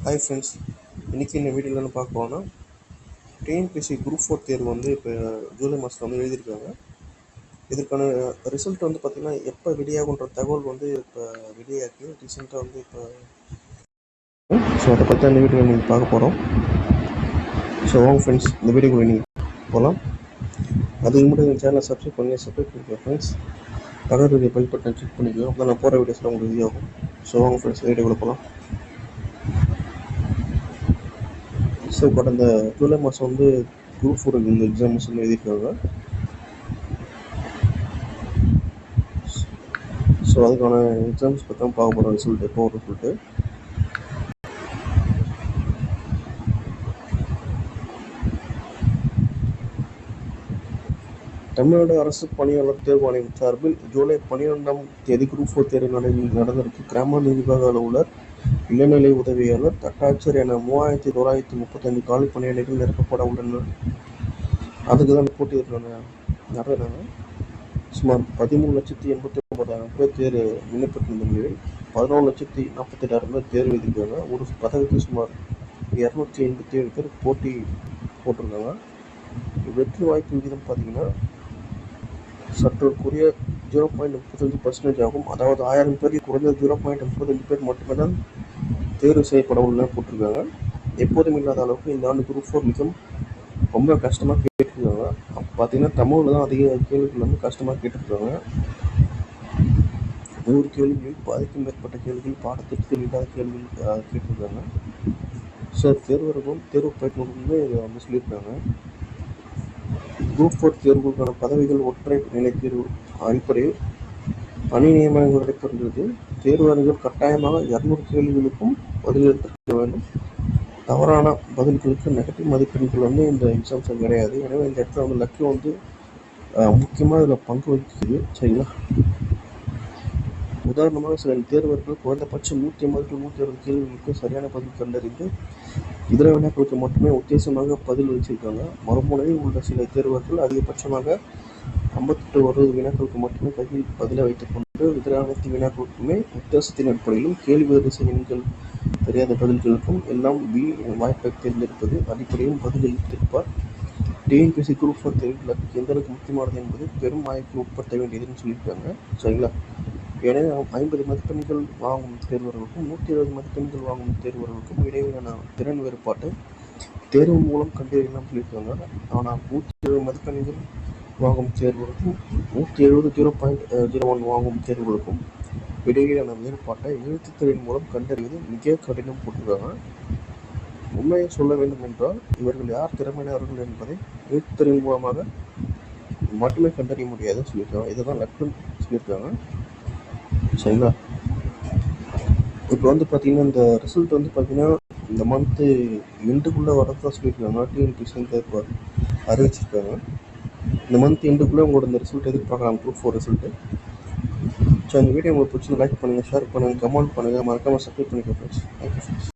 Hi friends, இன்றைக்கி இந்த வீடியோவில் என்ன பார்க்க போகிறோன்னா டிஎன்பிஎஸ்சி குரூப் 4 தேர்வு வந்து இப்போ ஜூலை மாதத்தில் வந்து எழுதியிருக்காங்க. இதற்கான ரிசல்ட் வந்து பார்த்திங்கன்னா எப்போ வெளியாகுன்ற தகவல் வந்து இப்போ வெளியாகி ரீசெண்டாக வந்து இப்போ அதை பற்றி அந்த வீடியோவில் நீங்கள் பார்க்க போகிறோம். வாங்க ஃப்ரெண்ட்ஸ், இந்த வீடியோக்குள்ளே நீங்கள் போகலாம். அதுக்கு மட்டும் எங்கள் சேனலை சப்ஸ்கிரைப் பண்ணிக்கோ ஃப்ரெண்ட்ஸ். பக்கத்தில் பெல் பட்டன் கிளிக் பண்ணிக்கோ, அப்போ நான் போகிற வீடியோஸ்லாம் உங்களுக்கு ஈஸியாகும். வாங்க ஃப்ரெண்ட்ஸ், வீடியோக்குள்ளே போகலாம். கடந்த ஜூலை மாதம் வந்து குரூப் 4 இந்த எக்ஸாம்ஸ் வந்து எழுதியிருக்காங்க. அதுக்கான எக்ஸாம்ஸ் பற்றி தான் பார்க்க போகிறோம். ரிசல்ட் எப்போ வரும் சொல்லிட்டு தமிழ்நாடு அரசு பணியாளர் தேர்வு ஆணையம் சார்பில் ஜூலை 12ஆம் தேதி குரூப் 4 தேர்வு நடந்திருக்கு. கிராம நிர்வாக அலுவலர், இளநிலை உதவியாளர், தட்டாட்சியர் என 3935 காலி பணியிடங்கள் நிரப்பப்பட உள்ளன. அதுக்கு தான் போட்டி நடத்துறாங்க. சுமார் 13,87,900 பேர் தேர்வு விண்ணப்பித்திருந்த நிலையில் 14,48,000 பேர் தேர்வு எழுதியிருக்காங்க. ஒரு பதவிக்கு சுமார் 287 பேர் போட்டி போட்டிருக்காங்க. வெற்றி வாய்ப்பு விகிதம் பார்த்தீங்கன்னா சற்றுக்குரிய 0.35% ஆகும். அதாவது 1000 பேருக்கு குறைந்தது 0.35 பேர் மட்டுமே தான் தேர்வு செய்யப்பட உள்ள போட்டிருக்காங்க. எப்போதும் இல்லாத அளவுக்கு இந்த ஆண்டு குரூப் 4 மிகவும் ரொம்ப கஷ்டமாக கேட்டிருக்காங்க. பார்த்தீங்கன்னா தமிழில் தான் அதிக கேள்விகள் வந்து கஷ்டமாக கேட்டிருக்காங்க. 100 கேள்விகளில் பாதிக்கும் மேற்பட்ட கேள்விகள் பாடத்திட்டத்தில் இல்லாத கேள்விகள் கேட்டிருக்காங்க. தேர்வர்களும் தேர்வு பயிற்றுனர்களுமே இதை வந்து சொல்லியிருக்காங்க. குரூப் 4 தேர்வுகளுக்கான பதவிகள் ஒற்றை நிலை தேர்வு அடிப்படையில் பணி நியமனங்கள் நடைபெறுகிறது. தேர்வர்கள் கட்டாயமாக 200 கேள்விகளுக்கும் பதிலளித்திருக்க வேண்டும். தவறான பதில்களுக்கு நெகட்டிவ் மதிப்பெண்கள் வந்து இந்த எக்ஸாம்ஸில் கிடையாது. எனவே இந்த இடத்துல வந்து லக்கு வந்து முக்கியமாக இதில் பங்கு வகிக்குது. சரிங்களா? உதாரணமாக சில தேர்வர்கள் குறைந்தபட்சம் 150 160 கேள்விகளுக்கு சரியான பதில் கண்டறிந்து இதர வினாக்களுக்கு மட்டுமே உத்தேசமாக பதில் வச்சிருக்காங்க. மறுமுனையில் உள்ள சில தேர்வர்கள் அதிகபட்சமாக 58 வினாக்களுக்கு மட்டுமே பதிலை வைத்துக்கொண்டு இதர அனைத்து வினாக்களுக்குமே உத்தேசத்தின் அடிப்படையிலும் கேள்வி வரிசை எண்கள் தெரியாத பதில்களுக்கும் எல்லாம் பி வாய்ப்பை தேர்ந்தெடுப்பது அடிப்படையில் பதில் அளித்திருப்பார். டிஎன்பிஎஸ்சி குரூப் 4 தேர்வில் எந்த அளவுக்கு முக்கியமானது என்பது பெரும் வாய்ப்பு உட்படுத்த வேண்டியதுன்னு சொல்லியிருக்காங்க. சரிங்களா? எனவே 50 மதிப்பெண்கள் வாங்கும் தேர்வர்களுக்கும் 120 மதிப்பெண்கள் வாங்கும் தேர்வர்களுக்கும் இடையிலான திறன் வேறுபாட்டை தேர்வு மூலம் கண்டறியலாம் சொல்லியிருக்காங்க. ஆனால் 120 மதிப்பெண்கள் வாங்கும் தேர்வுகளுக்கும் 170 0.01 வாங்கும் தேர்வுகளுக்கும் இடையிலான வேறுபாட்டை எழுத்துத்திறன் மூலம் கண்டறிவது மிக கடினம் போட்டிருக்காங்க. உண்மையை சொல்ல வேண்டும் என்றால் இவர்கள் யார் திறமையானவர்கள் என்பதை எழுத்துத்திறன் மூலமாக மட்டுமே கண்டறிய முடியாதுன்னு சொல்லியிருக்காங்க. இதுதான் லக்குன்னு சொல்லியிருக்காங்க. சரிங்களா? இப்போ வந்து பார்த்தீங்கன்னா இந்த ரிசல்ட் வந்து பார்த்தீங்கன்னா இந்த மந்த்து எண்டுக்குள்ளே வரதான் சொல்லியிருக்காங்க. டிஎன்பிஎஸ்சி அறிவிச்சிருக்காங்க. இந்த மந்த் எண்டுக்குள்ளே உங்களோட இந்த ரிசல்ட் எதிர்பார்க்கலாம், குரூப் 4 ரிசல்ட்டு. இந்த வீடியோ உங்களுக்கு பிடிச்சது லைக் பண்ணுங்கள், ஷேர் பண்ணுங்கள், கமெண்ட் பண்ணுங்கள், மறக்காமல் சப்ஸ்கிரைப் பண்ணிக்கோங்க ஃப்ரெண்ட்ஸ். Thank you friends.